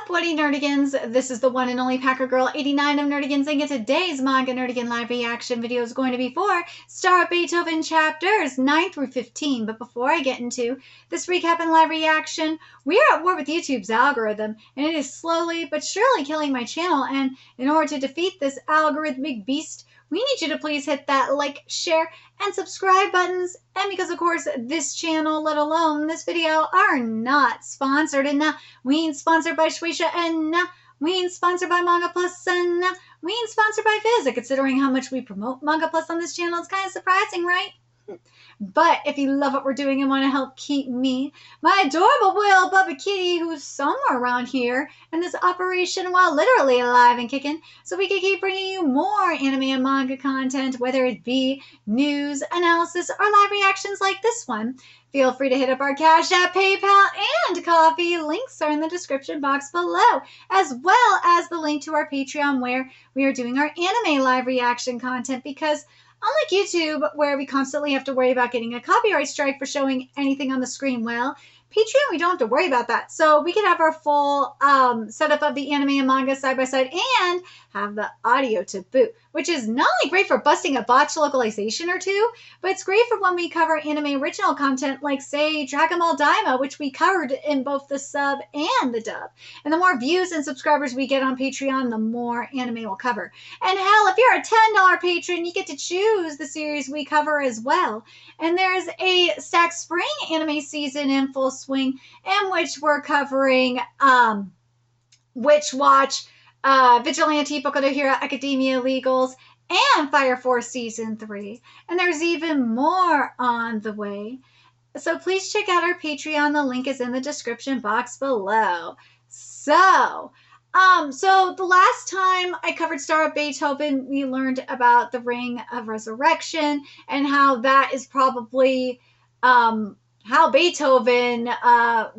up, Woody Nerdigans? This is the one and only Packer Girl 89 of Nerdigans, and today's Manga Nerdigan live reaction video is going to be for Star of Beethoven chapters 9 through 15. But before I get into this recap and live reaction, we are at war with YouTube's algorithm, and it is slowly but surely killing my channel. And in order to defeat this algorithmic beast, we need you to please hit that like, share, and subscribe buttons. And because, of course, this channel, let alone this video, are not sponsored. And we ain't sponsored by Shueisha, and we ain't sponsored by Manga Plus, and we ain't sponsored by Fizz. Considering how much we promote Manga Plus on this channel, it's kind of surprising, right? But if you love what we're doing and want to help keep me, my adorable little Bubba Kitty, who's somewhere around here, and this operation while literally alive and kicking, so we can keep bringing you more anime and manga content, whether it be news, analysis, or live reactions like this one, feel free to hit up our Cash App, PayPal, and Coffee. Links are in the description box below, as well as the link to our Patreon where we are doing our anime live reaction content, because unlike YouTube, where we constantly have to worry about getting a copyright strike for showing anything on the screen, well, Patreon, we don't have to worry about that. So we can have our full setup of the anime and manga side by side and have the audio to boot, which is not only great for busting a botched localization or two, but it's great for when we cover anime original content like, say, Dragon Ball Daima, which we covered in both the sub and the dub. And the more views and subscribers we get on Patreon, the more anime we'll cover. And hell, if you're a $10 patron, you get to choose the series we cover as well. And there's a Stacked Spring anime season in full swing, in which we're covering Witch Watch, Vigilante, Boku no Hero Academia Legals, and Fire Force Season 3. And there's even more on the way. So please check out our Patreon. The link is in the description box below. So the last time I covered Star of Beethoven, we learned about the Ring of Resurrection and how that is probably how Beethoven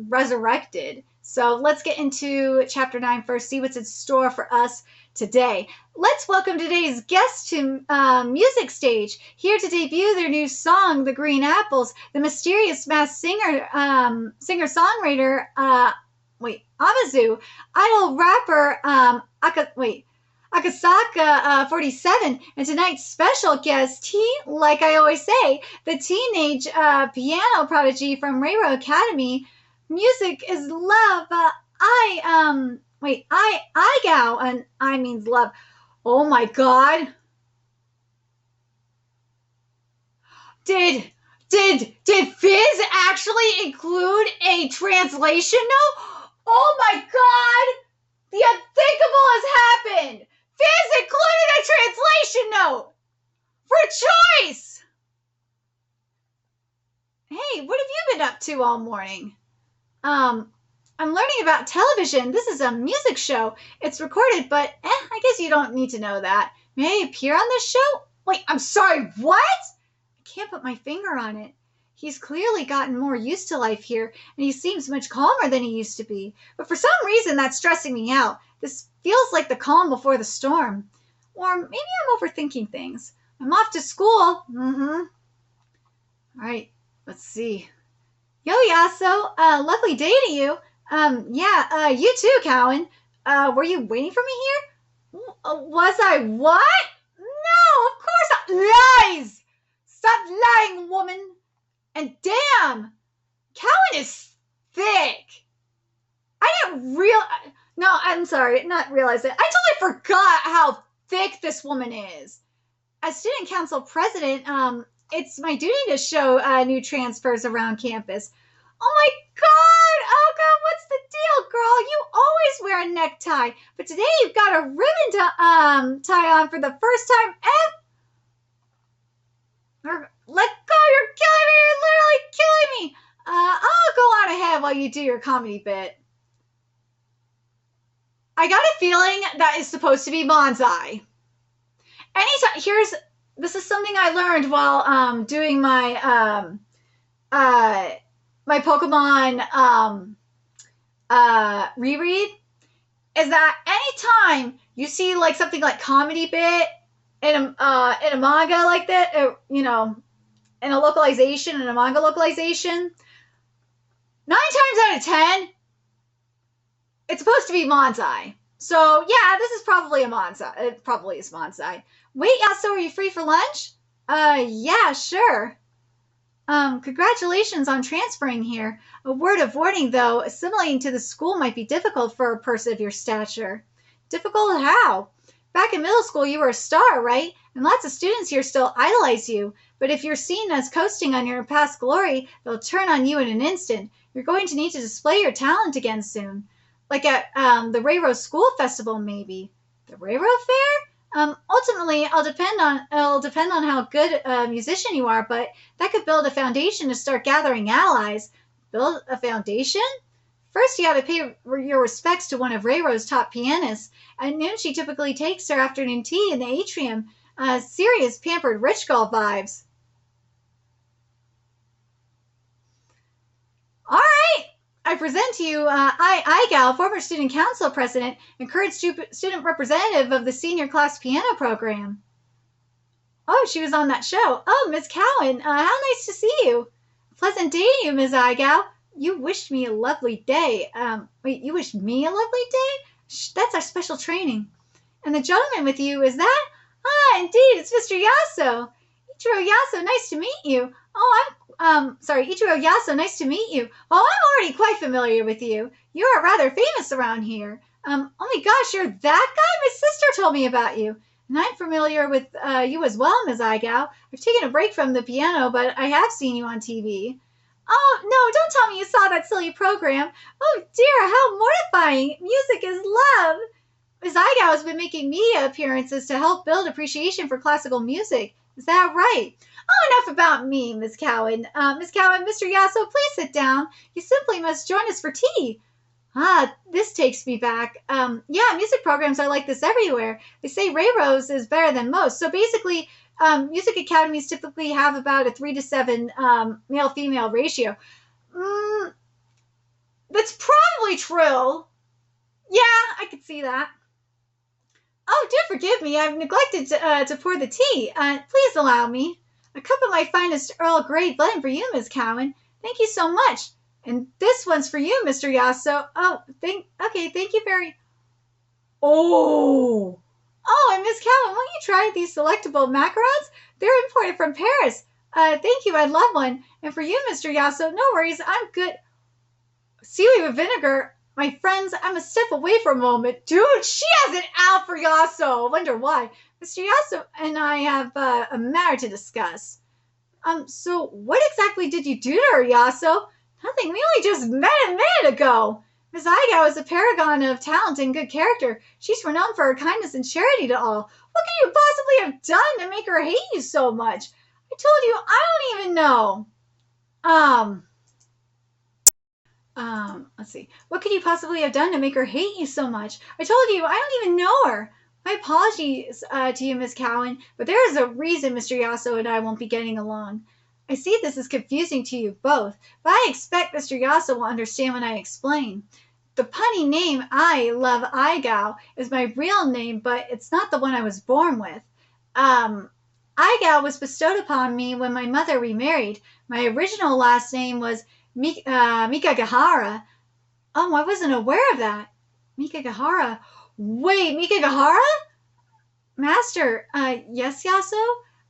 resurrected. So let's get into chapter 9 first, see what's in store for us today. Let's welcome today's guest to Music Stage. Here to debut their new song, The Green Apples, the mysterious masked singer-songwriter, Amazu, idol rapper, Akasaka 47, and tonight's special guest, like I always say, the teenage piano prodigy from Railroad Academy. Music is love. I and I means love. Oh my God. Did Fizz actually include a translation note? Oh my God! The unthinkable has happened! Fizz included a translation note! For choice! Hey, what have you been up to all morning? I'm learning about television. This is a music show. It's recorded, but I guess you don't need to know that. May I appear on this show? Wait, I'm sorry, what? I can't put my finger on it. He's clearly gotten more used to life here, and he seems much calmer than he used to be. But for some reason, that's stressing me out. This feels like the calm before the storm. Or maybe I'm overthinking things. I'm off to school. All right, let's see. Yo, Yasso, lovely day to you. You too, Cowan. Were you waiting for me here? Was I what? No, of course not. Lies! Stop lying, woman. And damn, Cowan is thick. I didn't not realize it. I totally forgot how thick this woman is. As student council president, it's my duty to show new transfers around campus. Oh my God, Oka, what's the deal, girl? You always wear a necktie, but today you've got a ribbon to tie on for the first time ever. Let go, you're killing me, you're literally killing me. I'll go on ahead while you do your comedy bit. I got a feeling that is supposed to be bonsai. This is something I learned while doing my my Pokemon reread, is that anytime you see like something like comedy bit in a manga like that, in a localization, in a manga localization, 9 times out of 10, It's supposed to be Manzai. So, yeah, this is probably a Manzai. It probably is Manzai. Wait, Yaso, are you free for lunch? Yeah, sure. Congratulations on transferring here. A word of warning, though, assimilating to the school might be difficult for a person of your stature. Difficult how? Back in middle school, you were a star, right? And lots of students here still idolize you. But if you're seen as coasting on your past glory, they'll turn on you in an instant. You're going to need to display your talent again soon. Like at the Railroad School Festival, maybe. The Railroad Fair? Ultimately, it'll depend on how good a musician you are, but that could build a foundation to start gathering allies. Build a foundation? First, you gotta pay your respects to one of Railroad's top pianists. At noon, she typically takes her afternoon tea in the atrium. Serious pampered rich girl vibes. All right. I present to you Igal, former student council president and current student representative of the senior class piano program. Oh, she was on that show. Oh, Miss Cowan, how nice to see you. Pleasant day to you, Miss Igal. You wished me a lovely day. Wait, you wished me a lovely day? Shh, that's our special training. And the gentleman with you, is that? Ah, indeed, it's Mr. Yasso. Ichiro Yasso, nice to meet you. Oh, sorry, Ichiro Yasso, nice to meet you. Oh, I'm already quite familiar with you. You are rather famous around here. Oh my gosh, you're that guy? My sister told me about you. And I'm familiar with you as well, Ms. Igao. I've taken a break from the piano, but I have seen you on TV. Oh, no, don't tell me you saw that silly program. Oh, dear, how mortifying. Music is love. Ms. Igao has been making media appearances to help build appreciation for classical music. Is that right? Oh, enough about me, Miss Cowan. Miss Cowan, Mr. Yasso, please sit down. You simply must join us for tea. Ah, this takes me back. Yeah, music programs are like this everywhere. They say Ray Rose is better than most. So basically, music academies typically have about a 3-to-7 male-female ratio. That's probably true. Yeah, I could see that. Oh, do forgive me. I've neglected to pour the tea. Please allow me. A cup of my finest Earl Grey blend for you, Miss Cowan. Thank you so much. And this one's for you, Mr. Yasso. Oh, thank you very. Oh, and Miss Cowan, won't you try these selectable macarons? They're imported from Paris. Thank you, I'd love one. And for you, Mr. Yasso, no worries, I'm good. Seaweed with vinegar. My friends, I must step away for a moment. Dude, she has it out for Yasso. I wonder why. Mr. Yasso and I have a matter to discuss. So what exactly did you do to her, Yasso? Nothing. We only just met a minute ago. Miss Igao is a paragon of talent and good character. She's renowned for her kindness and charity to all. What can you possibly have done to make her hate you so much? I told you, I don't even know. Let's see. What could you possibly have done to make her hate you so much? I told you, I don't even know her. My apologies to you, Miss Cowan, but there is a reason Mr. Yasso and I won't be getting along. I see this is confusing to you both, but I expect Mr. Yasso will understand when I explain. The punny name I love Igao is my real name, but it's not the one I was born with. Igao was bestowed upon me when my mother remarried. My original last name was Mikagahara. Oh, I wasn't aware of that. Mikagahara. Wait, Mikagahara? Master, yes, Yasso?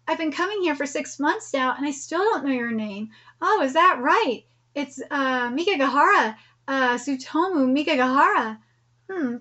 I've been coming here for 6 months now, and I still don't know your name. Oh, is that right? It's, Mikagahara, Tsutomu Mikagahara.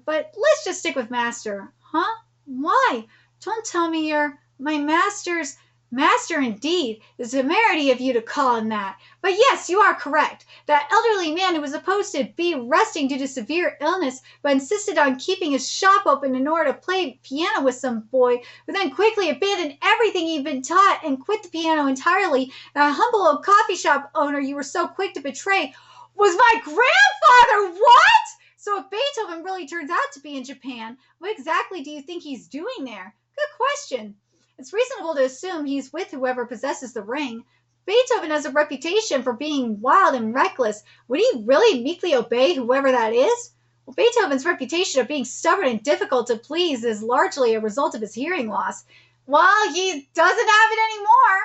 But let's just stick with Master. Huh? Why? Don't tell me you're my master's... Master, indeed. The temerity of you to call him that. But yes, you are correct. That elderly man who was supposed to be resting due to severe illness, but insisted on keeping his shop open in order to play piano with some boy, who then quickly abandoned everything he'd been taught and quit the piano entirely. That humble old coffee shop owner you were so quick to betray was my grandfather. What? So if Beethoven really turns out to be in Japan, what exactly do you think he's doing there? Good question. It's reasonable to assume he's with whoever possesses the ring. Beethoven has a reputation for being wild and reckless. Would he really meekly obey whoever that is? Well, Beethoven's reputation of being stubborn and difficult to please is largely a result of his hearing loss. Well, he doesn't have it anymore.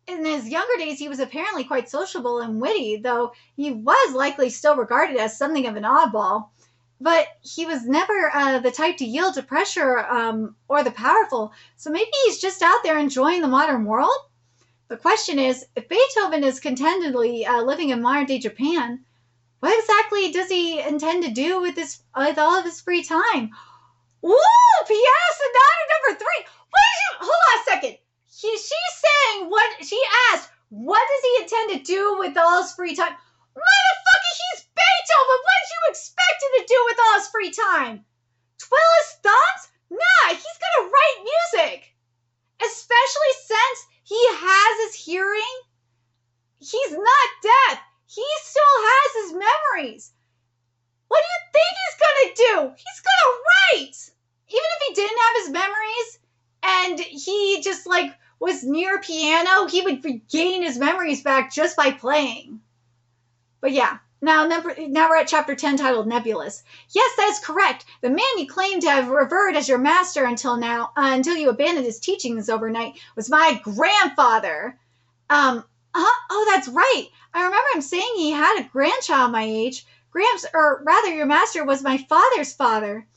In his younger days, he was apparently quite sociable and witty, though he was likely still regarded as something of an oddball. but he was never the type to yield to pressure or the powerful. So maybe he's just out there enjoying the modern world? The question is, if Beethoven is contentedly living in modern day Japan, what exactly does he intend to do with all of his free time? Ooh, piano sonata number 3. What did you? Hold on a second. She's saying what she asked. What does he intend to do with all his free time? Motherfucker, he's Beethoven. What did you expect him to do with all his free time? Twiddle his thumbs? Nah, he's gonna write music. Especially since he has his hearing. He's not deaf. He still has his memories. What do you think he's gonna do? He's gonna write. Even if he didn't have his memories and he just was near a piano, he would regain his memories back just by playing. But yeah, now we're at chapter 10 titled Nebulous. Yes, that is correct. The man you claim to have revered as your master until you abandoned his teachings overnight was my grandfather. Oh, that's right. I remember him saying he had a grandchild my age. Your master was my father's father.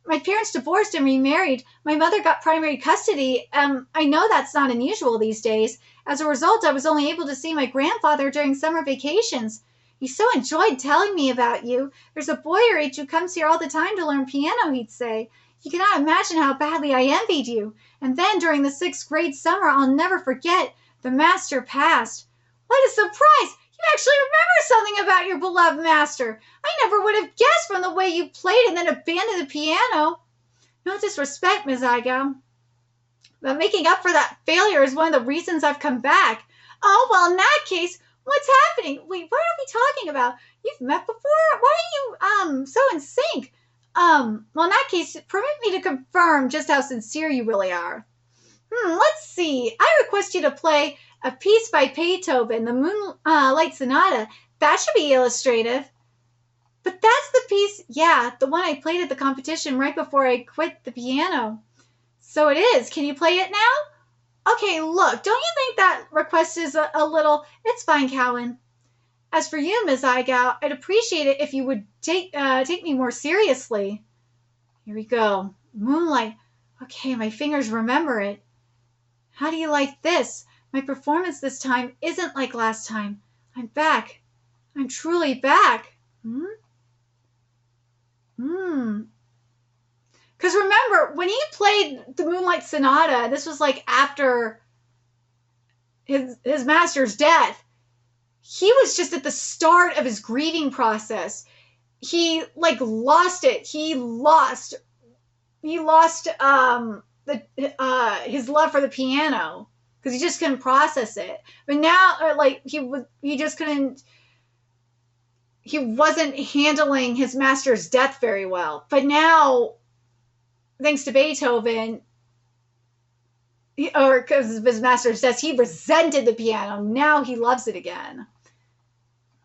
My parents divorced and remarried. My mother got primary custody. I know that's not unusual these days. As a result, I was only able to see my grandfather during summer vacations. He so enjoyed telling me about you. There's a boy your age who comes here all the time to learn piano, he'd say. You cannot imagine how badly I envied you. And then during the 6th grade summer, I'll never forget, the master passed. What a surprise! You actually remember something about your beloved master. I never would have guessed from the way you played and then abandoned the piano. No disrespect, Ms. Igoe, but making up for that failure is one of the reasons I've come back. Oh, well, in that case, what's happening? Wait, what are we talking about? You've met before? Why are you so in sync? Well, in that case, permit me to confirm just how sincere you really are. Let's see. I request you to play a piece by Beethoven, the Moonlight Sonata. That should be illustrative. But that's the piece, the one I played at the competition right before I quit the piano. So it is. Can you play it now? Okay, look, don't you think that request is a little... It's fine, Cowan. As for you, Ms. Igoe, I'd appreciate it if you would take me more seriously. Here we go. Moonlight. Okay, my fingers remember it. How do you like this? My performance this time isn't like last time. I'm back. I'm truly back. Because remember, when he played the Moonlight Sonata, this was after his master's death. He was just at the start of his grieving process. He lost it. He lost his love for the piano because he just couldn't process it. But now, he wasn't handling his master's death very well. But now, thanks to Beethoven, or because of his master's death, he resented the piano. Now he loves it again.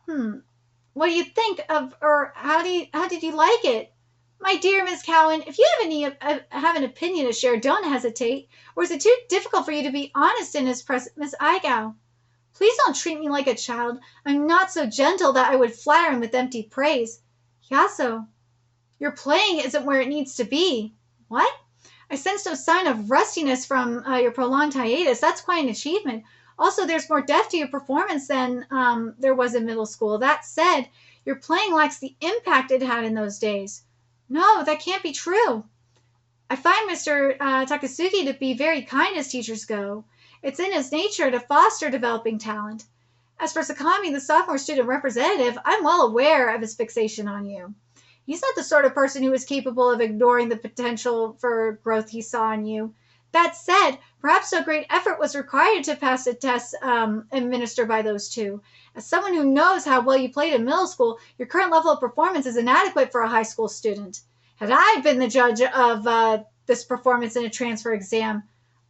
What do you think of, or how did you like it? My dear Miss Cowan, if you have an opinion to share, don't hesitate. Or is it too difficult for you to be honest in his presence, Miss Igoe? Please don't treat me like a child. I'm not so gentle that I would flatter him with empty praise. Yaso, your playing isn't where it needs to be. What? I sense no sign of rustiness from your prolonged hiatus. That's quite an achievement. Also, there's more depth to your performance than there was in middle school. That said, your playing lacks the impact it had in those days. No, that can't be true. I find Mr. Takasugi to be very kind as teachers go. It's in his nature to foster developing talent. As for Sakami, the sophomore student representative, I'm well aware of his fixation on you. He's not the sort of person who is capable of ignoring the potential for growth he saw in you. That said, perhaps no great effort was required to pass the tests administered by those two. As someone who knows how well you played in middle school, your current level of performance is inadequate for a high school student. Had I been the judge of this performance in a transfer exam,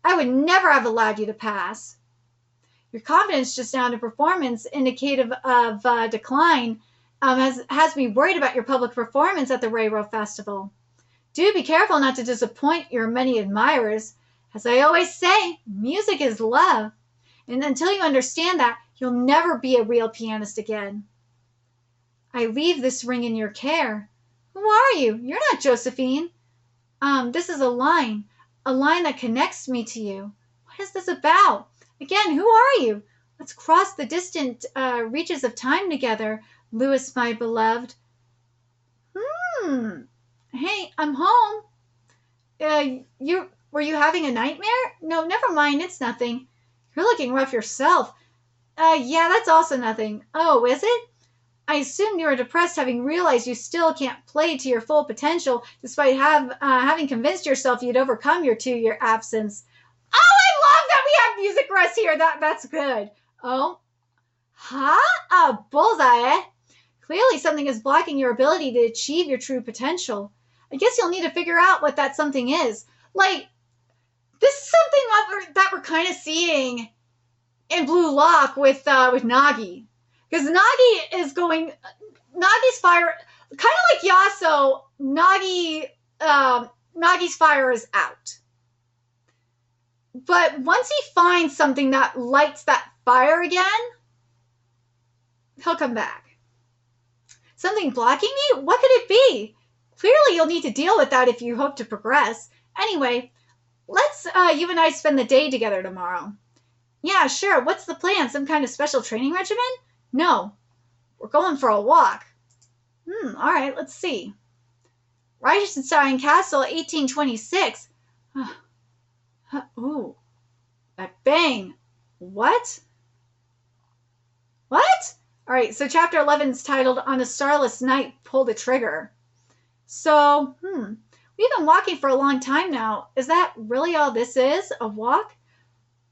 I would never have allowed you to pass. Your confidence just now in a performance indicative of decline has me worried about your public performance at the Railroad Festival. Do be careful not to disappoint your many admirers. As I always say, music is love. And until you understand that, you'll never be a real pianist again. I leave this ring in your care. Who are you? You're not Josephine. This is a line that connects me to you. What is this about? Again, who are you? Let's cross the distant reaches of time together, Louis, my beloved. Hey, I'm home. Were you having a nightmare? No, never mind, it's nothing. You're looking rough yourself. Yeah, that's also nothing. Oh, is it? I assumed you were depressed, having realized you still can't play to your full potential, despite having convinced yourself you'd overcome your 2-year absence. Oh, I love that we have music rest here. That's good. Oh, huh? A bullseye, eh? Clearly something is blocking your ability to achieve your true potential. I guess you'll need to figure out what that something is. Like, this is something that we're kind of seeing in Blue Lock with Nagi. Because Nagi's fire, kind of like Yaso, Nagi's fire is out. But once he finds something that lights that fire again, he'll come back. Something blocking me? What could it be? Clearly you'll need to deal with that if you hope to progress. Anyway, let's you and I spend the day together tomorrow. Yeah, sure. What's the plan? Some kind of special training regimen? No. We're going for a walk. All right, let's see. Reichenstein Castle, 1826. Ooh. That bang. What? What? All right, so chapter 11 is titled On a Starless Night, Pull the Trigger. So, we've been walking for a long time now. Is that really all this is? A walk?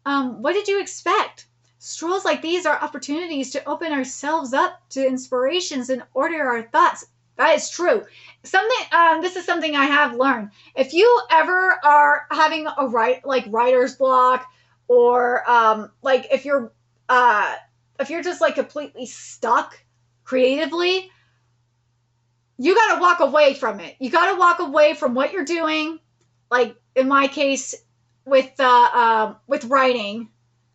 What did you expect? Strolls like these are opportunities to open ourselves up to inspirations and order our thoughts. That is true. This is something I have learned. If you ever are having a writer's block, or if you're just like completely stuck creatively, you got to walk away from it. You got to walk away from what you're doing. Like in my case, with writing,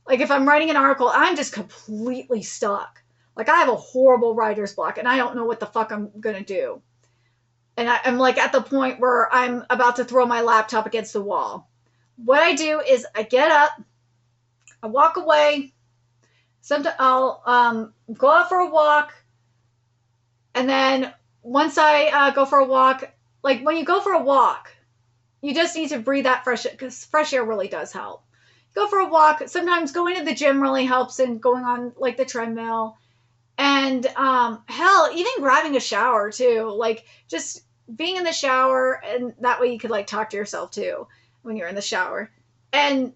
like if I'm writing an article, I'm just completely stuck. Like I have a horrible writer's block and I don't know what the fuck I'm going to do. And I'm like at the point where I'm about to throw my laptop against the wall. What I do is I get up, I walk away. Sometimes I'll go out for a walk. And then once I go for a walk, like when you go for a walk, you just need to breathe that fresh air, because fresh air really does help. Go for a walk. Sometimes going to the gym really helps, and going on like the treadmill. And hell, even grabbing a shower too. Like just being in the shower, and that way you could like talk to yourself too when you're in the shower. And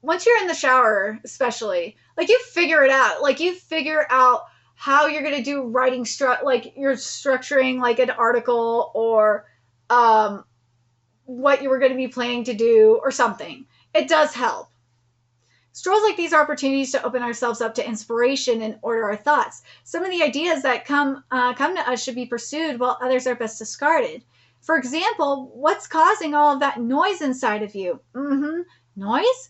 once you're in the shower, especially, like you figure it out. Like you figure out how you're going to do writing, like you're structuring like an article, or what you were going to be planning to do or something. It does help. Strolls like these are opportunities to open ourselves up to inspiration and order our thoughts. Some of the ideas that come to us should be pursued, while others are best discarded. For example, what's causing all of that noise inside of you? Noise?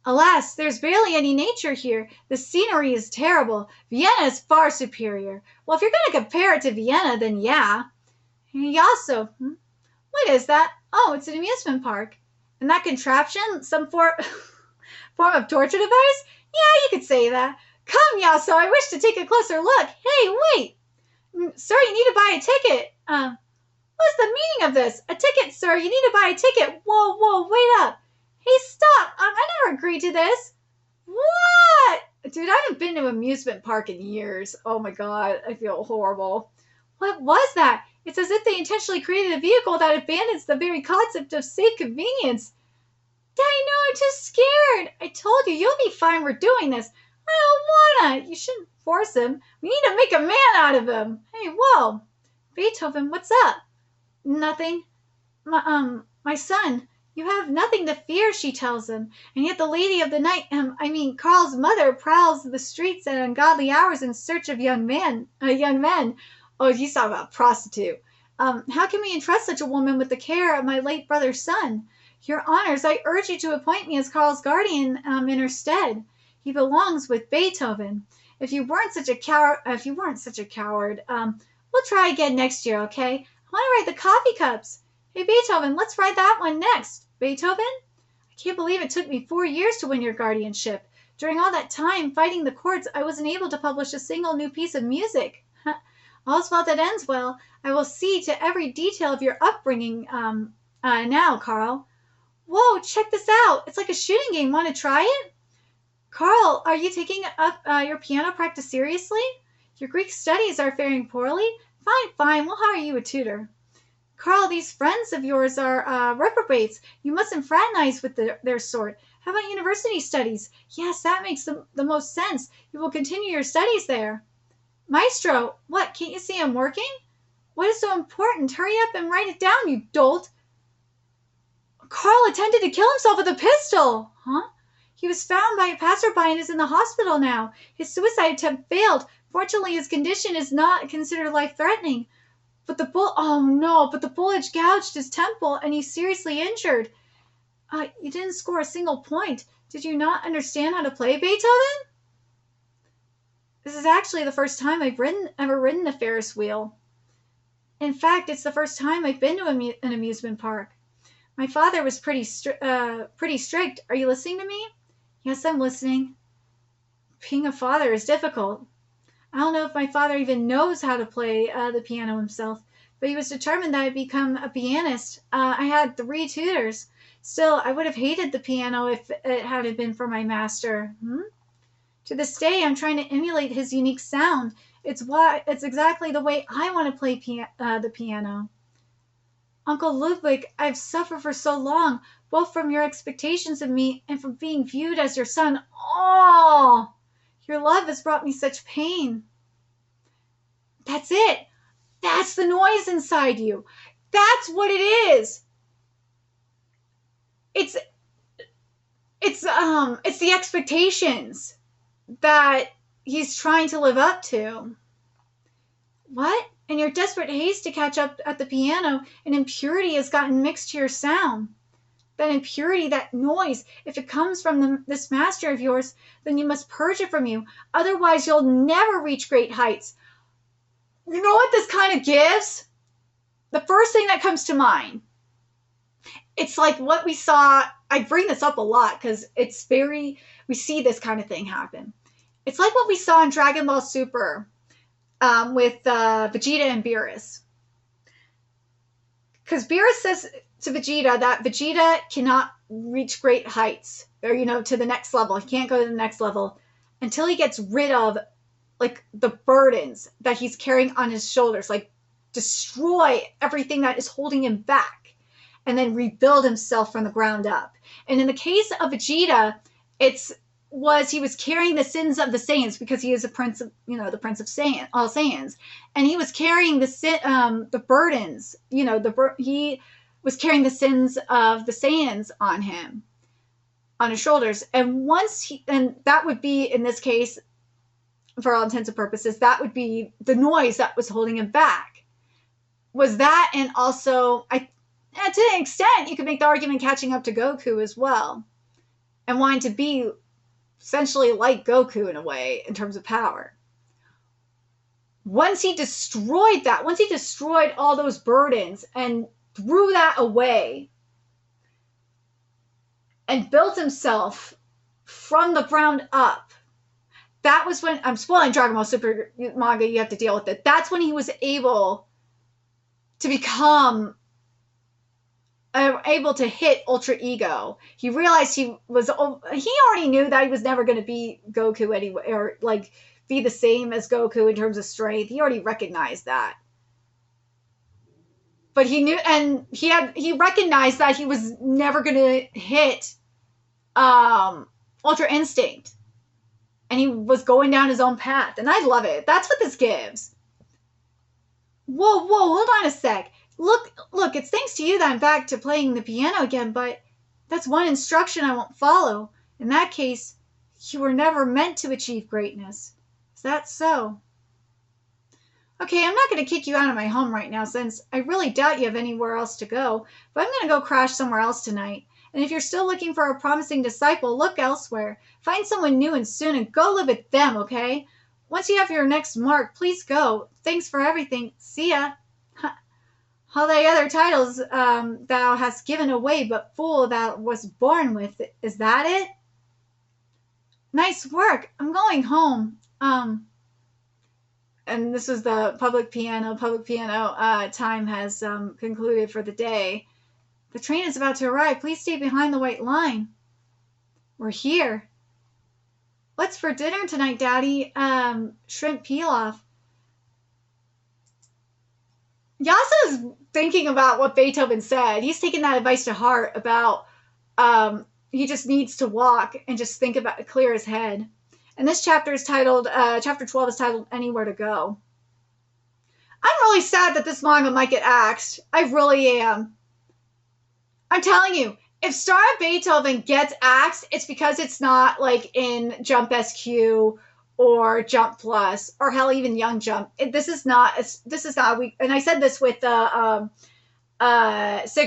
Alas, there's barely any nature here. The scenery is terrible. Vienna is far superior. Well, if you're going to compare it to Vienna, then yeah. Yasso. What is that? Oh, it's an amusement park. And that contraption, some form of torture device? Yeah, you could say that. Come, Yasso, I wish to take a closer look. Hey, wait. Sir, you need to buy a ticket. What's the meaning of this? A ticket, sir. You need to buy a ticket. Whoa, wait up. Hey, stop. I never agreed to this. What? Dude, I haven't been to an amusement park in years. Oh my god, I feel horrible. What was that? It's as if they intentionally created a vehicle that abandons the very concept of safe convenience. I know, I'm too scared. I told you, you'll be fine. We're doing this. I don't wanna. You shouldn't force him. We need to make a man out of him. Hey, whoa. Beethoven, what's up? Nothing. My son. You have nothing to fear, she tells him. And yet the lady of the night, Carl's mother, prowls the streets at ungodly hours in search of young men. Oh, he's talking about prostitute. How can we entrust such a woman with the care of my late brother's son? Your honors, I urge you to appoint me as Carl's guardian in her stead. He belongs with Beethoven. If you weren't such a coward, we'll try again next year, okay? I want to ride the coffee cups. Hey, Beethoven, let's ride that one next. Beethoven? I can't believe it took me 4 years to win your guardianship. During all that time fighting the courts, I wasn't able to publish a single new piece of music. All's well that ends well. I will see to every detail of your upbringing now, Carl. Whoa, check this out. It's like a shooting game. Want to try it? Carl, are you taking up your piano practice seriously? Your Greek studies are faring poorly? Fine, fine. We'll hire you a tutor. Carl, these friends of yours are reprobates. You mustn't fraternize with their sort. How about university studies? Yes, that makes the most sense. You will continue your studies there. Maestro, what? Can't you see I'm working? What is so important? Hurry up and write it down, you dolt. Carl attempted to kill himself with a pistol. Huh? He was found by a passerby and is in the hospital now. His suicide attempt failed. Fortunately, his condition is not considered life-threatening. But the bullet gouged his temple and he's seriously injured. You didn't score a single point. Did you not understand how to play Beethoven? This is actually the first time I've ever ridden a Ferris wheel. In fact, it's the first time I've been to an amusement park. My father was pretty strict. Are you listening to me? Yes, I'm listening. Being a father is difficult. I don't know if my father even knows how to play the piano himself, but he was determined that I'd become a pianist. I had 3 tutors. Still, I would have hated the piano if it hadn't been for my master. To this day, I'm trying to emulate his unique sound. It's exactly the way I want to play the piano. Uncle Ludwig, I've suffered for so long, both from your expectations of me and from being viewed as your son. Oh! Your love has brought me such pain. That's it. That's the noise inside you. That's what it is. It's the expectations that he's trying to live up to. What? In your desperate haste to catch up at the piano, an impurity has gotten mixed to your sound. That impurity, that noise, if it comes from this master of yours, then you must purge it from you. Otherwise, you'll never reach great heights. You know what this kind of gives? The first thing that comes to mind. It's like what we saw. I bring this up a lot because we see this kind of thing happen. It's like what we saw in Dragon Ball Super with Vegeta and Beerus. Because Beerus says to Vegeta that Vegeta cannot reach great heights or, to the next level. He can't go to the next level until he gets rid of the burdens that he's carrying on his shoulders, destroy everything that is holding him back and then rebuild himself from the ground up. And in the case of Vegeta, he was carrying the sins of the Saiyans because he is a prince of, the prince of all Saiyans. And he was carrying the burdens, he was carrying the sins of the Saiyans on him, on his shoulders. And and that would be, in this case, for all intents and purposes, that would be the noise that was holding him back. Was that, and also, to an extent, you could make the argument catching up to Goku as well. And wanting to be essentially like Goku in a way, in terms of power. Once he destroyed that, once he destroyed all those burdens and threw that away and built himself from the ground up, that was when, I'm spoiling Dragon Ball Super manga, you have to deal with it. That's when he was able to become able to hit Ultra Ego. He realized he already knew that he was never going to be Goku anyway, or be the same as Goku in terms of strength. He already recognized that. But he knew, and he recognized that he was never going to hit Ultra Instinct. And he was going down his own path. And I love it. That's what this gives. Whoa, hold on a sec. Look, it's thanks to you that I'm back to playing the piano again, but that's one instruction I won't follow. In that case, you were never meant to achieve greatness. Is that so? Okay, I'm not going to kick you out of my home right now since I really doubt you have anywhere else to go, but I'm going to go crash somewhere else tonight. And if you're still looking for a promising disciple, look elsewhere. Find someone new and soon and go live with them, okay? Once you have your next mark, please go. Thanks for everything. See ya. All thy other titles thou hast given away, but fool thou was born with. Is that it? Nice work. I'm going home. And this is the public piano. Public piano time has concluded for the day. The train is about to arrive. Please stay behind the white line. We're here. What's for dinner tonight, Daddy? Shrimp pilaf. Yaso's thinking about what Beethoven said. He's taking that advice to heart about he just needs to walk and just think about it, clear his head. And this chapter is titled, chapter 12 is titled Anywhere to Go. I'm really sad that this manga might get axed. I really am. I'm telling you, if Star of Beethoven gets axed, it's because it's not like in Jump SQ or Jump Plus or hell, even Young Jump. This is not a week. And I said this with Sid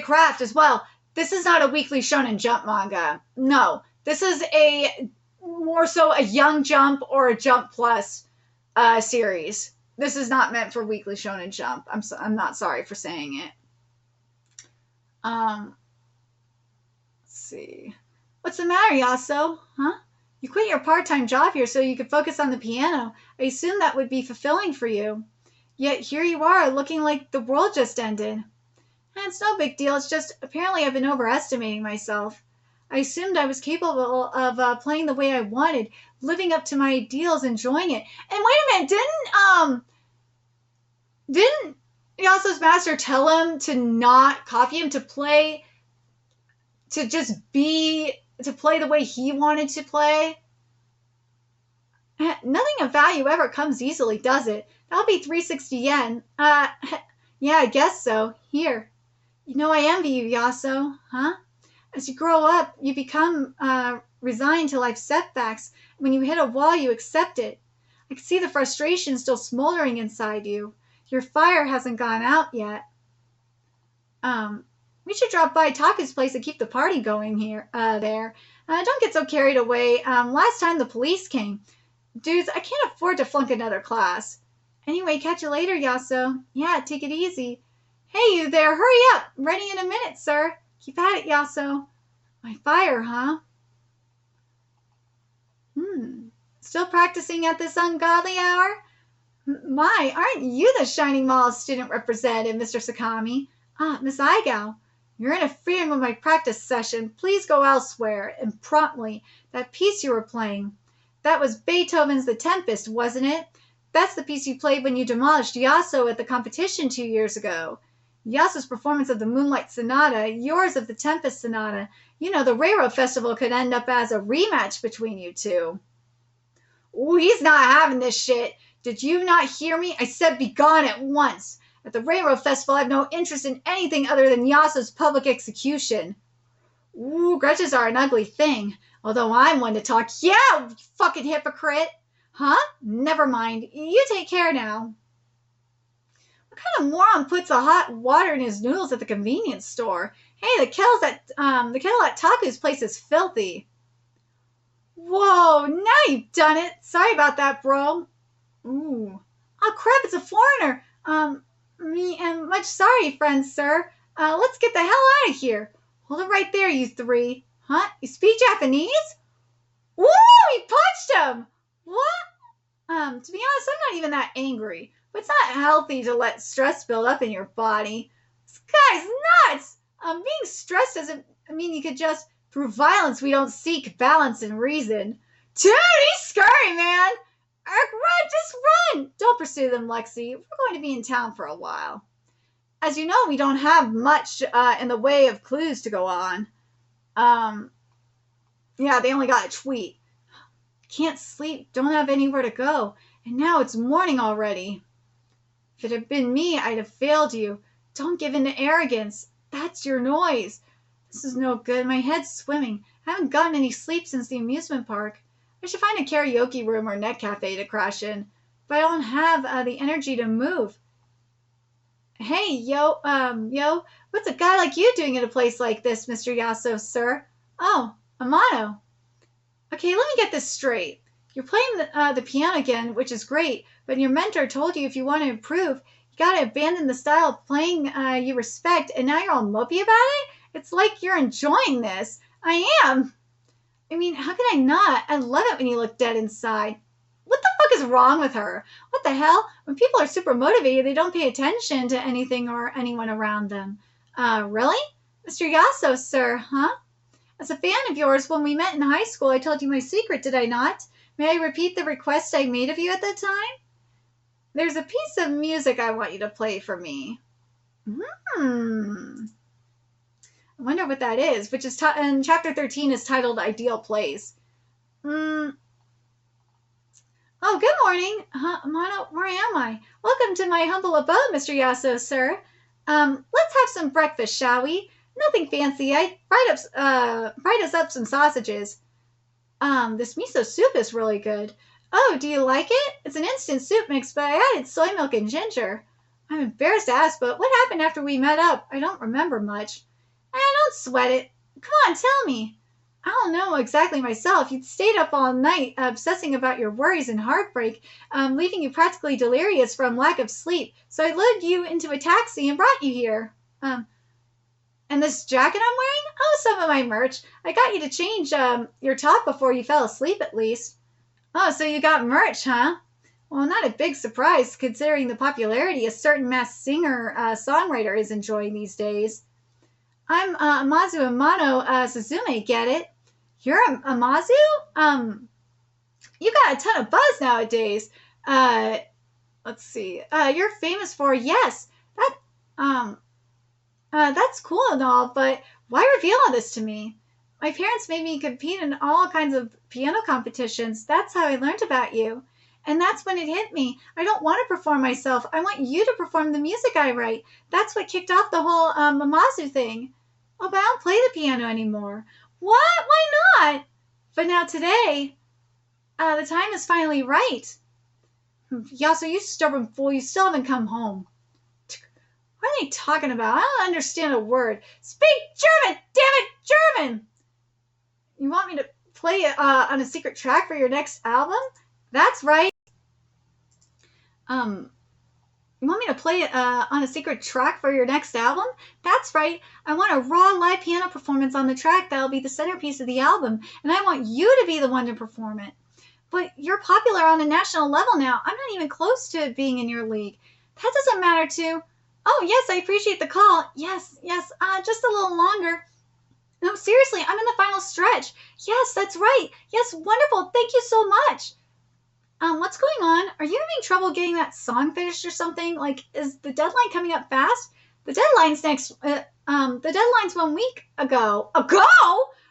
Craft as well. This is not a weekly Shonen Jump manga. No, this is more so a Young Jump or a Jump Plus series. This is not meant for weekly Shonen Jump. I'm not sorry for saying it. Let's see. What's the matter, Yaso? Huh? You quit your part-time job here so you could focus on the piano. I assumed that would be fulfilling for you. Yet here you are, looking like the world just ended. And it's no big deal. It's just apparently I've been overestimating myself. I assumed I was capable of playing the way I wanted, living up to my ideals, enjoying it. And wait a minute, didn't Yaso's master tell him to not copy him, to play the way he wanted to play? Nothing of value ever comes easily, does it? That'll be 360 yen. Yeah, I guess so. Here. You know I envy you, Yaso, huh? As you grow up, you become resigned to life's setbacks. When you hit a wall, you accept it. I can see the frustration still smoldering inside you. Your fire hasn't gone out yet. We should drop by Taku's place and keep the party going there. Don't get so carried away. Last time the police came. Dudes, I can't afford to flunk another class. Anyway, catch you later, Yaso. Yeah, take it easy. Hey, you there, hurry up. Ready in a minute, sir. Keep at it, Yaso. My fire, huh? Still practicing at this ungodly hour? My, aren't you the Shining Mall student representative, Mr. Sakami? Ah, Miss Igao. You're interfering with my practice session. Please go elsewhere, and promptly. That piece you were playing. That was Beethoven's The Tempest, wasn't it? That's the piece you played when you demolished Yaso at the competition 2 years ago. Yaso's performance of the Moonlight Sonata, yours of the Tempest Sonata. You know, the Railroad Festival could end up as a rematch between you two. Ooh, he's not having this shit. Did you not hear me? I said be gone at once. At the Railroad Festival, I have no interest in anything other than Yaso's public execution. Ooh, grudges are an ugly thing. Although I'm one to talk. Yeah, you fucking hypocrite. Huh? Never mind. You take care now. What kind of moron puts a hot water in his noodles at the convenience store? Hey, the kettle at Taku's place is filthy. Whoa, now you've done it. Sorry about that, bro. Ooh. Oh, crap, it's a foreigner. Me am much sorry, friend, sir. Let's get the hell out of here. Hold it right there, you three. Huh? You speak Japanese? Woo! He punched him! What? To be honest, I'm not even that angry. But it's not healthy to let stress build up in your body. This guy's nuts! Being stressed doesn't mean you could just, through violence, we don't seek balance and reason. Dude, he's scary, man! Run, just run! Don't pursue them, Lexi. We're going to be in town for a while. As you know, we don't have much in the way of clues to go on. Yeah, they only got a tweet. Can't sleep, don't have anywhere to go. And now it's morning already. If it had been me, I'd have failed you. Don't give in to arrogance. That's your noise. This is no good. My head's swimming. I haven't gotten any sleep since the amusement park. I should find a karaoke room or net cafe to crash in. But I don't have the energy to move. Hey, yo, what's a guy like you doing at a place like this, Mr. Yaso, sir? Oh, Amano. Okay, let me get this straight. You're playing the piano again, which is great, but your mentor told you if you want to improve, You gotta abandon the style of playing you respect, and now you're all mopey about it? It's like you're enjoying this. I am. I mean, how can I not? I love it when you look dead inside. What the fuck is wrong with her? What the hell? When people are super motivated, they don't pay attention to anything or anyone around them. Really? Mr. Yasso, sir, huh? As a fan of yours, when we met in high school, I told you my secret, did I not? May I repeat the request I made of you at that time? There's a piece of music I want you to play for me. I wonder what that is, which is in chapter 13 is titled Ideal Place. Oh, good morning. Mono, where am I? Welcome to my humble abode, Mr. Yasso, sir. Let's have some breakfast, shall we? Nothing fancy. I fried us up some sausages. This miso soup is really good. Oh, do you like it? It's an instant soup mix, but I added soy milk and ginger. I'm embarrassed to ask, but what happened after we met up? I don't remember much. Don't sweat it. Come on, tell me. I don't know exactly myself. You'd stayed up all night obsessing about your worries and heartbreak, leaving you practically delirious from lack of sleep. So I lured you into a taxi and brought you here. And this jacket I'm wearing? Oh, some of my merch. I got you to change your top before you fell asleep, at least. Oh, so you got merch, huh? Well, not a big surprise, considering the popularity a certain masked singer-songwriter is enjoying these days. I'm Amazu Amano Suzume, get it? You're Amazu? You got a ton of buzz nowadays. Let's see. You're famous for, yes, that's cool and all, but why reveal all this to me? My parents made me compete in all kinds of piano competitions. That's how I learned about you. And that's when it hit me. I don't want to perform myself. I want you to perform the music I write. That's what kicked off the whole Mamazu thing. Oh, but I don't play the piano anymore. What? Why not? But now today, the time is finally right. Yasso, you stubborn fool. You still haven't come home. What are they talking about? I don't understand a word. Speak German! Damn it, German! You want me to play it on a secret track for your next album? That's right. You want me to play it on a secret track for your next album? That's right. I want a raw live piano performance on the track that'll be the centerpiece of the album, and I want you to be the one to perform it. But you're popular on a national level now. I'm not even close to being in your league. That doesn't matter too. Oh, yes, I appreciate the call. Yes, just a little longer. No, seriously, I'm in the final stretch. Yes, that's right. Yes, wonderful. Thank you so much. What's going on? Are you having trouble getting that song finished or something? Like, is the deadline coming up fast? The deadline's the deadline's 1 week ago. Ago?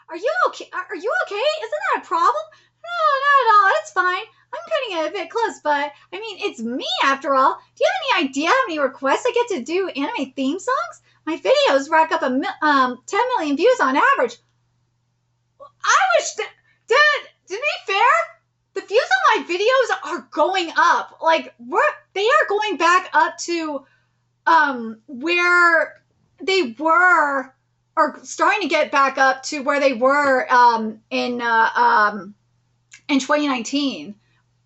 Are you okay? Are you okay? Isn't that a problem? No, not at all. It's fine. I'm cutting it a bit close, but I mean, it's me after all. Do you have any idea how many requests I get to do anime theme songs? My videos rack up 10 million views on average. I wish to be fair, the views on my videos are going up. Like they are going back up to where they were, or starting to get back up to where they were in 2019.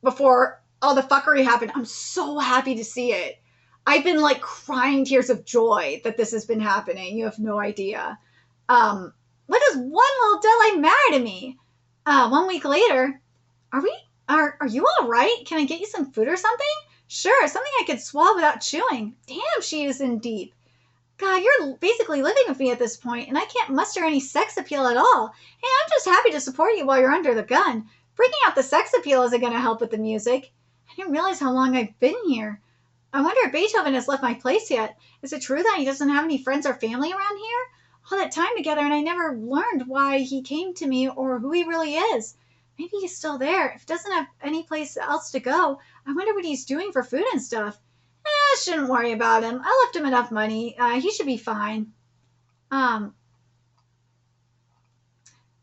Before all the fuckery happened. I'm so happy to see it. I've been like crying tears of joy that this has been happening. You have no idea. What does one little deadline matter to me? 1 week later, are you all right? Can I get you some food or something? Sure, something I could swallow without chewing. Damn, she is in deep. God, you're basically living with me at this point, and I can't muster any sex appeal at all. Hey, I'm just happy to support you while you're under the gun. Breaking out the sex appeal isn't going to help with the music. I didn't realize how long I've been here. I wonder if Beethoven has left my place yet. Is it true that he doesn't have any friends or family around here? All that time together and I never learned why he came to me or who he really is. Maybe he's still there. If he doesn't have any place else to go, I wonder what he's doing for food and stuff. I shouldn't worry about him. I left him enough money. He should be fine. Do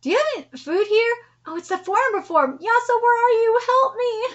you have any food here? Oh, it's the foreign reform. Yasso, where are you? Help me.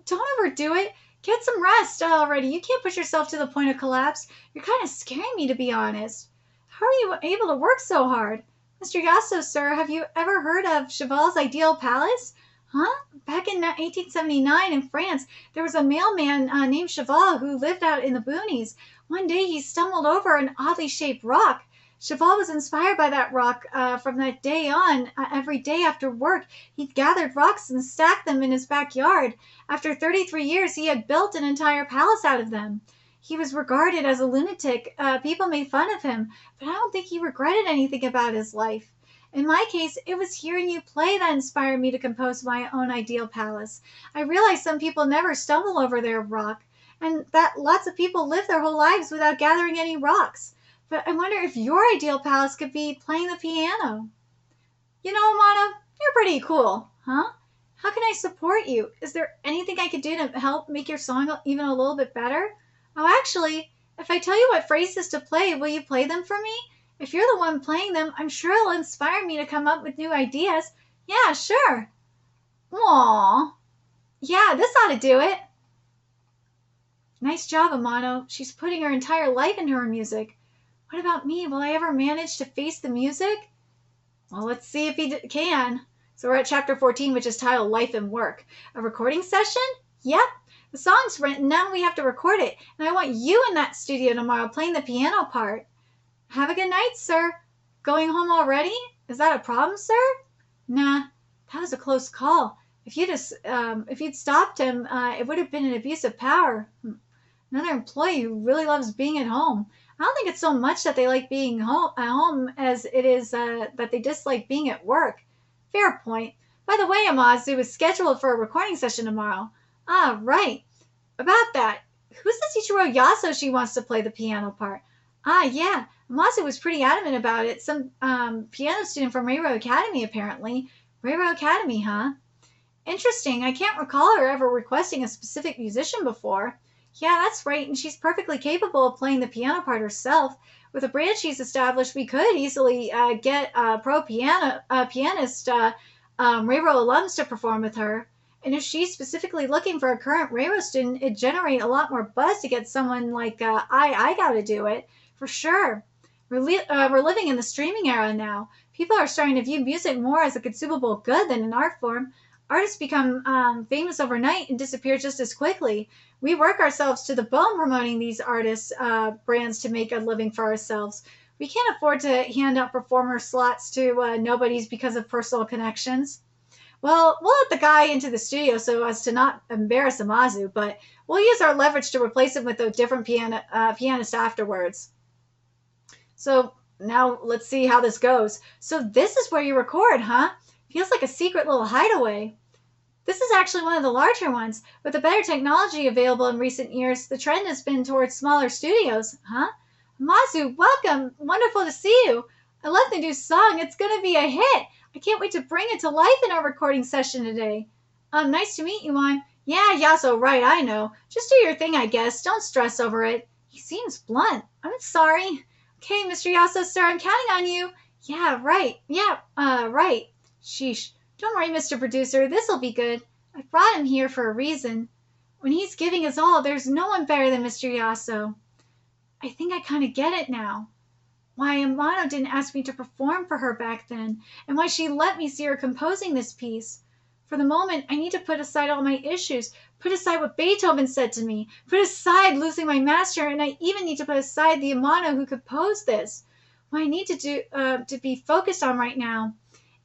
Don't overdo it. Get some rest already. You can't push yourself to the point of collapse. You're kind of scaring me, to be honest. How are you able to work so hard? Mr. Yasso, sir, have you ever heard of Cheval's Ideal Palace? Huh? Back in 1879 in France, there was a mailman named Cheval who lived out in the boonies. One day he stumbled over an oddly shaped rock. Cheval was inspired by that rock. From that day on, every day after work, he gathered rocks and stacked them in his backyard. After 33 years, he had built an entire palace out of them. He was regarded as a lunatic. People made fun of him, but I don't think he regretted anything about his life. In my case, it was hearing you play that inspired me to compose my own ideal palace. I realize some people never stumble over their rock, and that lots of people live their whole lives without gathering any rocks. But I wonder if your ideal palace could be playing the piano. You know, Amano, you're pretty cool, huh? How can I support you? Is there anything I could do to help make your song even a little bit better? Oh, actually, if I tell you what phrases to play, will you play them for me? If you're the one playing them, I'm sure it'll inspire me to come up with new ideas. Yeah, sure. Aww. Yeah, this ought to do it. Nice job, Amano. She's putting her entire life into her music. What about me? Will I ever manage to face the music? Well, let's see if he can. So we're at chapter 14, which is titled Life and Work. A recording session? Yep. The song's written, now we have to record it. And I want you in that studio tomorrow playing the piano part. Have a good night, sir. Going home already? Is that a problem, sir? Nah, that was a close call. If you'd stopped him, it would have been an abuse of power. Another employee who really loves being at home. I don't think it's so much that they like being at home as it is that they dislike being at work. Fair point. By the way, Amazu is scheduled for a recording session tomorrow. Ah, right. About that, who's this Ichiro Yaso she wants to play the piano part? Ah, yeah. Amazu was pretty adamant about it. Some piano student from Reiro Academy, apparently. Reiro Academy, huh? Interesting. I can't recall her ever requesting a specific musician before. Yeah, that's right, and she's perfectly capable of playing the piano part herself. With a branch she's established, we could easily get pianist Reiro alums to perform with her. And if she's specifically looking for a current Reiro student, it'd generate a lot more buzz to get someone like I got to do it. For sure. We're living in the streaming era now. People are starting to view music more as a consumable good than an art form. Artists become famous overnight and disappear just as quickly. We work ourselves to the bone promoting these artists' brands to make a living for ourselves. We can't afford to hand out performer slots to nobodies because of personal connections. Well, we'll let the guy into the studio so as to not embarrass Amazu, but we'll use our leverage to replace him with a different pianist afterwards. So now let's see how this goes. So this is where you record, huh? Feels like a secret little hideaway. This is actually one of the larger ones. With the better technology available in recent years, the trend has been towards smaller studios, huh? Amazu, welcome. Wonderful to see you. I love the new song. It's going to be a hit. I can't wait to bring it to life in our recording session today. Nice to meet you, Juan. Yeah, Yaso, right, I know. Just do your thing, I guess. Don't stress over it. He seems blunt. I'm sorry. Okay, Mr. Yaso, sir, I'm counting on you. Yeah, right. Yeah, right. Sheesh. Don't worry, Mr. Producer. This'll be good. I brought him here for a reason. When he's giving his all, there's no one better than Mr. Yaso. I think I kind of get it now. Why Amano didn't ask me to perform for her back then, and why she let me see her composing this piece. For the moment, I need to put aside all my issues, put aside what Beethoven said to me, put aside losing my master, and I even need to put aside the Amano who composed this. What I need to be focused on right now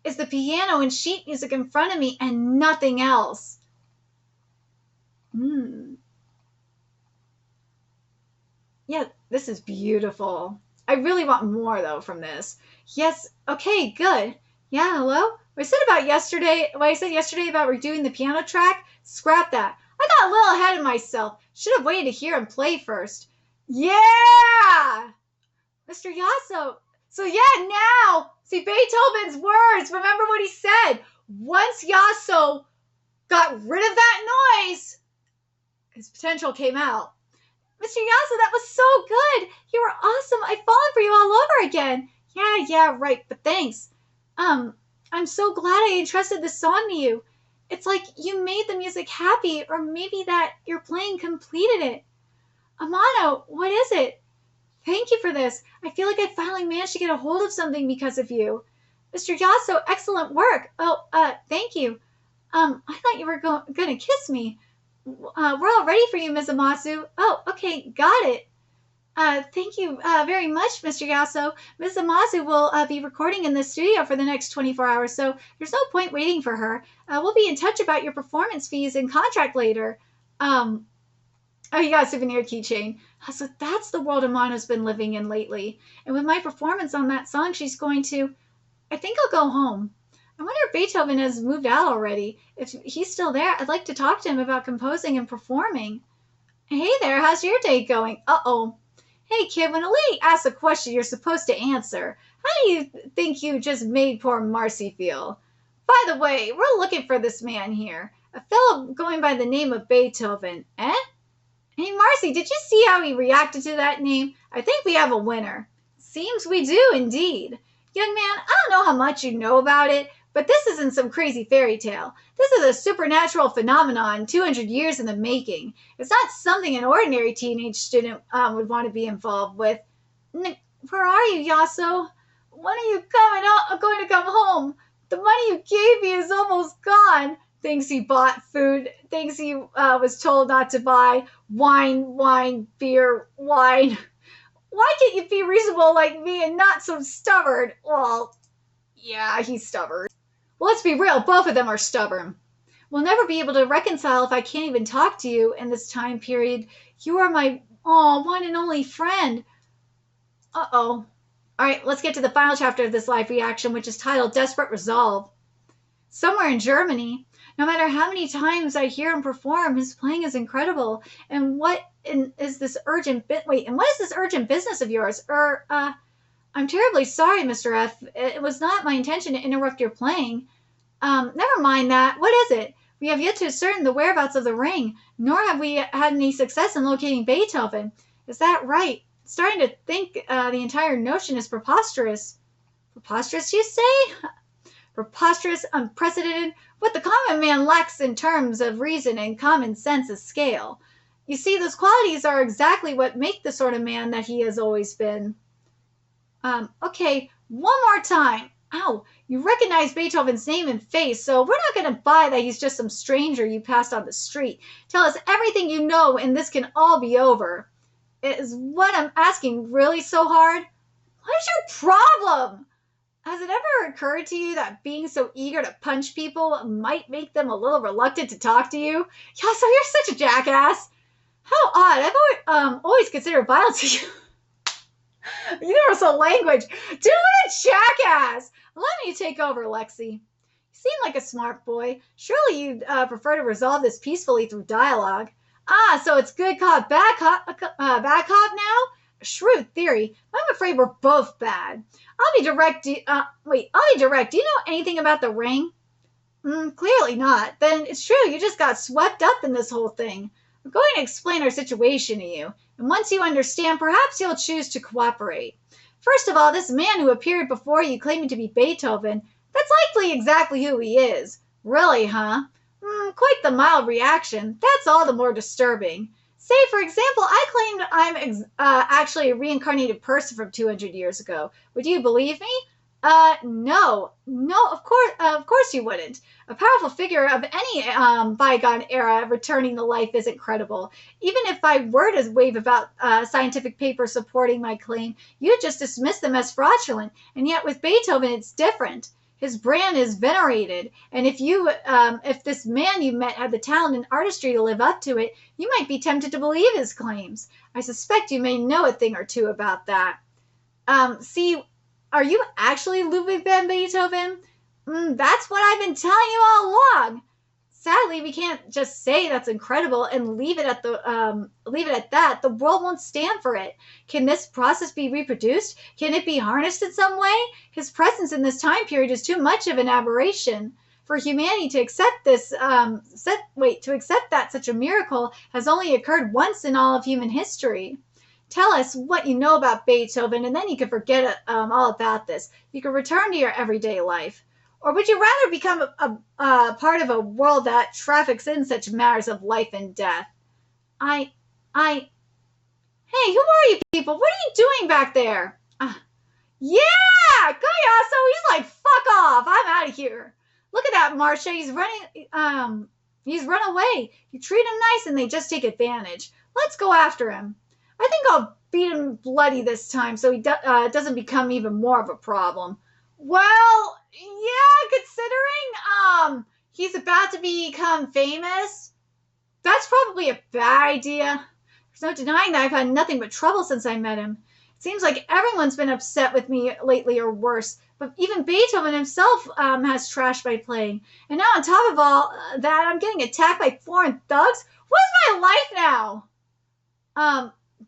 is the piano and sheet music in front of me and nothing else. Yeah, this is beautiful. I really want more, though, from this. Yes, okay, good. Yeah, hello? What I said yesterday about redoing the piano track? Scrap that. I got a little ahead of myself. Should have waited to hear him play first. Yeah! Mr. Yaso. So yeah, now, see Beethoven's words. Remember what he said. Once Yaso got rid of that noise, his potential came out. Mr. Yasu, that was so good. You were awesome. I've fallen for you all over again. Yeah, right, but thanks. I'm so glad I entrusted this song to you. It's like you made the music happy, or maybe that your playing completed it. Amano, what is it? Thank you for this. I feel like I finally managed to get a hold of something because of you. Mr. Yaso, excellent work. Oh, thank you. I thought you were gonna kiss me. We're all ready for you, Ms. Amasu. Oh, okay, got it. Thank you very much, Mr. Yasso. Ms. Amazu will be recording in the studio for the next 24 hours, so there's no point waiting for her. We'll be in touch about your performance fees and contract later. Um, oh, you got a souvenir keychain. So that's the world Amano's been living in lately. And with my performance on that song, she's going to... I think I'll go home. I wonder if Beethoven has moved out already. If he's still there, I'd like to talk to him about composing and performing. Hey there, how's your day going? Uh-oh. Hey kid, when a lady asks a question you're supposed to answer, how do you think you just made poor Marcy feel? By the way, we're looking for this man here. A fellow going by the name of Beethoven. Eh? Hey Marcy, did you see how he reacted to that name? I think we have a winner. Seems we do indeed. Young man, I don't know how much you know about it, but this isn't some crazy fairy tale. This is a supernatural phenomenon 200 years in the making. It's not something an ordinary teenage student would want to be involved with. Where are you, Yasso? When are you going to come home? The money you gave me is almost gone. Thinks he bought food. Thinks he was told not to buy wine, beer, wine. Why can't you be reasonable like me and not so stubborn? Well, yeah, he's stubborn. Well, let's be real, both of them are stubborn. We'll never be able to reconcile if I can't even talk to you in this time period. You are my one and only friend. Uh-oh. All right, let's get to the final chapter of this live reaction, which is titled Desperate Resolve. Somewhere in Germany, no matter how many times I hear him perform, his playing is incredible. And what is this urgent business of yours? I'm terribly sorry, Mr. F. It was not my intention to interrupt your playing. Never mind that. What is it? We have yet to ascertain the whereabouts of the ring, nor have we had any success in locating Beethoven. Is that right? Starting to think the entire notion is preposterous. Preposterous, you say? Preposterous, unprecedented, what the common man lacks in terms of reason and common sense is scale. You see, those qualities are exactly what make the sort of man that he has always been. Okay, one more time. Ow, you recognize Beethoven's name and face, so we're not going to buy that he's just some stranger you passed on the street. Tell us everything you know, and this can all be over. Is what I'm asking really so hard? What is your problem? Has it ever occurred to you that being so eager to punch people might make them a little reluctant to talk to you? Yeah, so you're such a jackass. How odd. I've always considered violence universal language. Dude, what a jackass. Let me take over, Lexi. You seem like a smart boy. Surely you'd prefer to resolve this peacefully through dialogue. Ah, so it's good cop, bad cop now? Shrewd theory. I'm afraid we're both bad. I'll be direct. Do you know anything about the ring? Clearly not. Then it's true, you just got swept up in this whole thing. We're going to explain our situation to you, and once you understand, perhaps you'll choose to cooperate. First of all, this man who appeared before you claiming to be Beethoven, that's likely exactly who he is. Really, huh? Quite the mild reaction. That's all the more disturbing. Say, for example, I claimed I'm actually a reincarnated person from 200 years ago. Would you believe me? No, of course you wouldn't. A powerful figure of any bygone era returning to life is incredible. Even if I were to wave about scientific papers supporting my claim, you'd just dismiss them as fraudulent. And yet with Beethoven, it's different. His brand is venerated, and if this man you met had the talent and artistry to live up to it, you might be tempted to believe his claims. I suspect you may know a thing or two about that. See, are you actually Ludwig van Beethoven? That's what I've been telling you all along. Sadly, we can't just say that's incredible and leave it at that. The world won't stand for it. Can this process be reproduced? Can it be harnessed in some way? His presence in this time period is too much of an aberration. For humanity to accept that such a miracle has only occurred once in all of human history. Tell us what you know about Beethoven, and then you can forget all about this. You can return to your everyday life. Or would you rather become a part of a world that traffics in such matters of life and death? Hey, who are you people? What are you doing back there? Yeah, Gayaso, he's like, fuck off, I'm out of here. Look at that, Marcia. He's run away. You treat him nice and they just take advantage. Let's go after him. I think I'll beat him bloody this time so he doesn't become even more of a problem. Well, yeah, considering he's about to become famous, that's probably a bad idea. There's no denying that I've had nothing but trouble since I met him. It seems like everyone's been upset with me lately or worse, but even Beethoven himself has trashed my playing. And now on top of all that, I'm getting attacked by foreign thugs? What's my life now?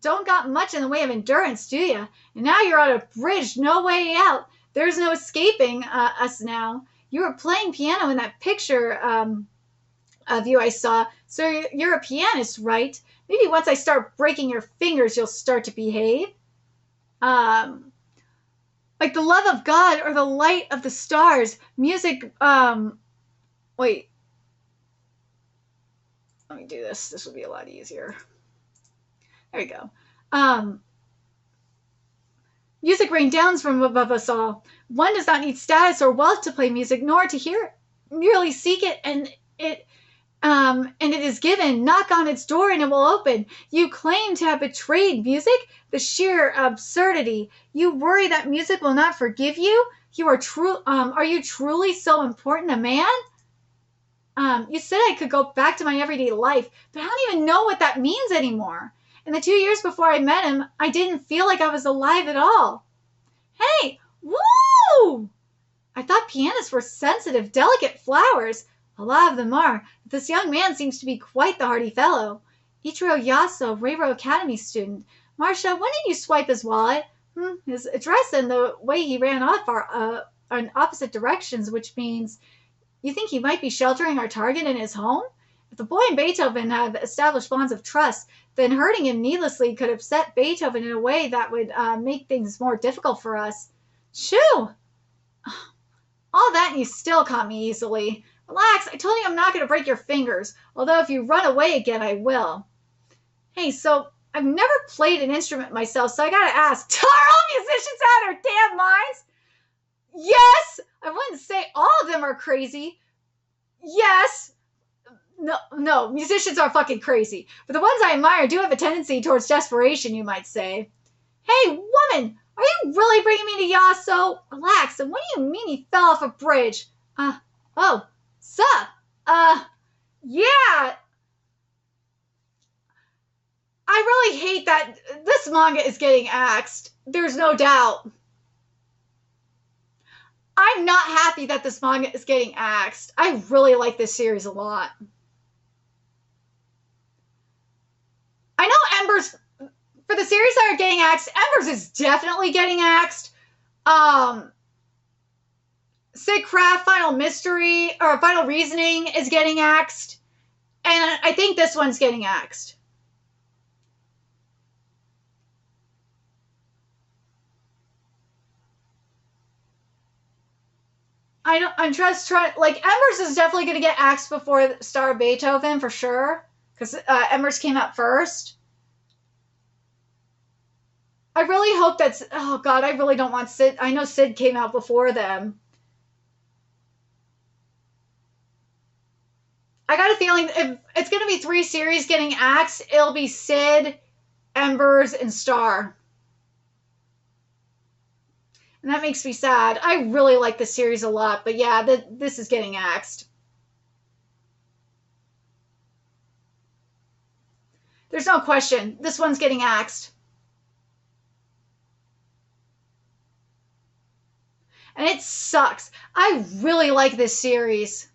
Don't got much in the way of endurance, do you? And now you're on a bridge, no way out. There's no escaping us now. You were playing piano in that picture of you I saw, so you're a pianist, right? Maybe once I start breaking your fingers, you'll start to behave. Like the love of God or the light of the stars. Music, wait. Let me do this. This will be a lot easier. There we go. Music rained down from above us all. One does not need status or wealth to play music, nor to hear it. Merely seek it, and it is given. Knock on its door, and it will open. You claim to have betrayed music? The sheer absurdity. You worry that music will not forgive you? You are true. Are you truly so important a man? You said I could go back to my everyday life, but I don't even know what that means anymore. In the 2 years before I met him, I didn't feel like I was alive at all. Hey, woo! I thought pianists were sensitive, delicate flowers. A lot of them are, but this young man seems to be quite the hardy fellow. Ichiro Yaso, Reiro Academy student. Marcia, when did you swipe his wallet? His address and the way he ran off are in opposite directions, which means you think he might be sheltering our target in his home? If the boy and Beethoven have established bonds of trust, then hurting him needlessly could upset Beethoven in a way that would make things more difficult for us. Shoo! All that and you still caught me easily. Relax, I told you I'm not going to break your fingers, although if you run away again, I will. Hey, so I've never played an instrument myself, so I gotta ask, are all musicians out of their damn minds? Yes! I wouldn't say all of them are crazy. Yes! No, musicians are fucking crazy. But the ones I admire do have a tendency towards desperation, you might say. Hey, woman! Are you really bringing me to Yaso? Relax, and what do you mean he fell off a bridge? Oh, sup? Yeah. I really hate that this manga is getting axed. There's no doubt. I'm not happy that this manga is getting axed. I really like this series a lot. I know Embers, for the series that are getting axed, Embers is definitely getting axed. Sid Craft Final Mystery, or Final Reasoning is getting axed. And I think this one's getting axed. I'm just trying, like, Embers is definitely going to get axed before Star Beethoven, for sure. Because Embers came out first. I really hope that's... Oh, God, I really don't want Sid... I know Sid came out before them. I got a feeling if it's going to be 3 series getting axed, it'll be Sid, Embers, and Star. And that makes me sad. I really like this series a lot, but yeah, this is getting axed. There's no question. This one's getting axed. And it sucks. I really like this series.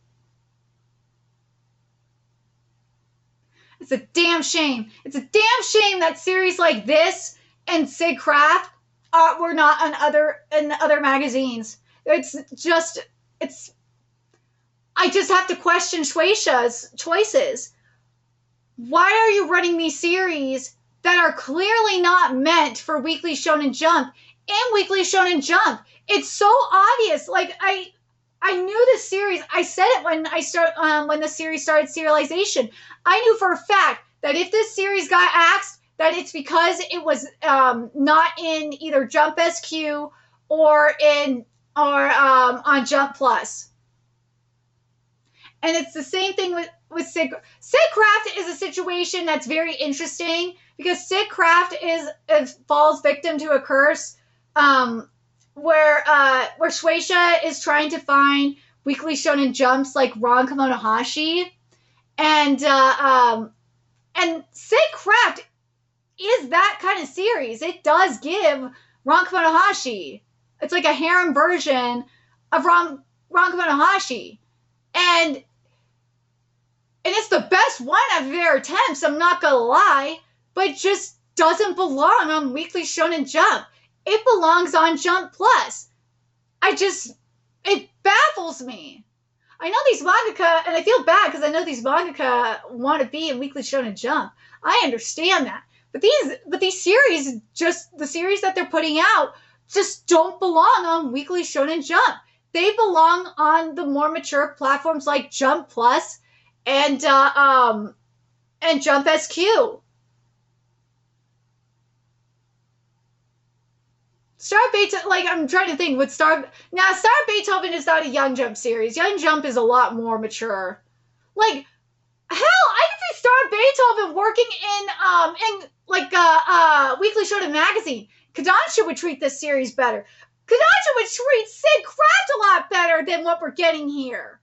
It's a damn shame. It's a damn shame that series like this and Sid Craft were not in other magazines. I just have to question Shueisha's choices. Why are you running these series that are clearly not meant for Weekly Shonen Jump in Weekly Shonen Jump? It's so obvious. Like I knew this series. I said it when the series started serialization. I knew for a fact that if this series got axed, that it's because it was not in either Jump SQ or on Jump Plus. And it's the same thing with Sid. Sid Craft is a situation that's very interesting because Sid Craft falls victim to a curse, where Shueisha is trying to find Weekly Shonen Jumps like Ron Kamonohashi, and Sid Craft is that kind of series. It does give Ron Kamonohashi. It's like a harem version of Ron Kamonohashi, and it's the best one of their attempts, I'm not gonna lie, but it just doesn't belong on Weekly Shonen Jump. It belongs on Jump Plus. It baffles me. I know these mangaka, and I feel bad because I know these mangaka want to be in Weekly Shonen Jump. I understand that. But these series, just the series that they're putting out, just don't belong on Weekly Shonen Jump. They belong on the more mature platforms like Jump Plus and Jump SQ. Star Beethoven, like, I'm trying to think, Star Beethoven is not a Young Jump series. Young Jump is a lot more mature. Like, hell, I can see Star Beethoven working in Weekly Shonen Magazine. Kodansha would treat this series better. Kodansha would treat Sid Craft a lot better than what we're getting here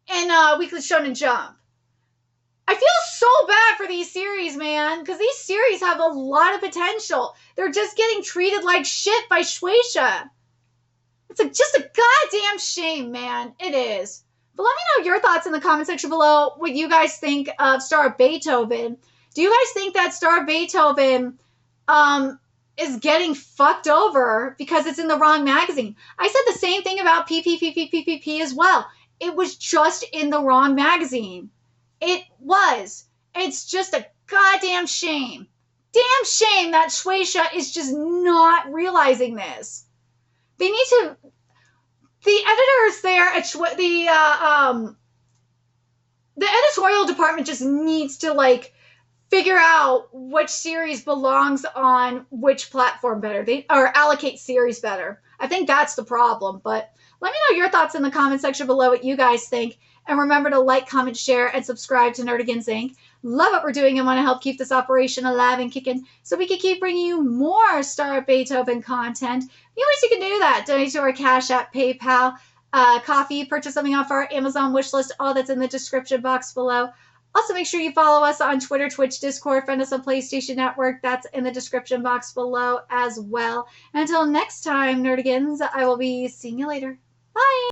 in Weekly Shonen Jump. I feel so bad for these series, man, because these series have a lot of potential. They're just getting treated like shit by Shueisha. It's just a goddamn shame, man. It is. But let me know your thoughts in the comment section below, what you guys think of Star Beethoven. Do you guys think that Star Beethoven is getting fucked over because it's in the wrong magazine? I said the same thing about PPPPPPP as well. It was just in the wrong magazine. It was. It's just a goddamn shame. Damn shame that Shueisha is just not realizing this. They need to... The editors there at the editorial department just needs to, like, figure out which series belongs on which platform better. Or allocate series better. I think that's the problem. But let me know your thoughts in the comment section below, what you guys think. And remember to like, comment, share, and subscribe to Nerdigans Inc. Love what we're doing and want to help keep this operation alive and kicking so we can keep bringing you more Star Beethoven content. The ways you can do that: donate to our Cash App, PayPal, coffee, purchase something off our Amazon wish list. All that's in the description box below. Also, make sure you follow us on Twitter, Twitch, Discord, friend us on PlayStation Network. That's in the description box below as well. Until next time, Nerdigans, I will be seeing you later. Bye!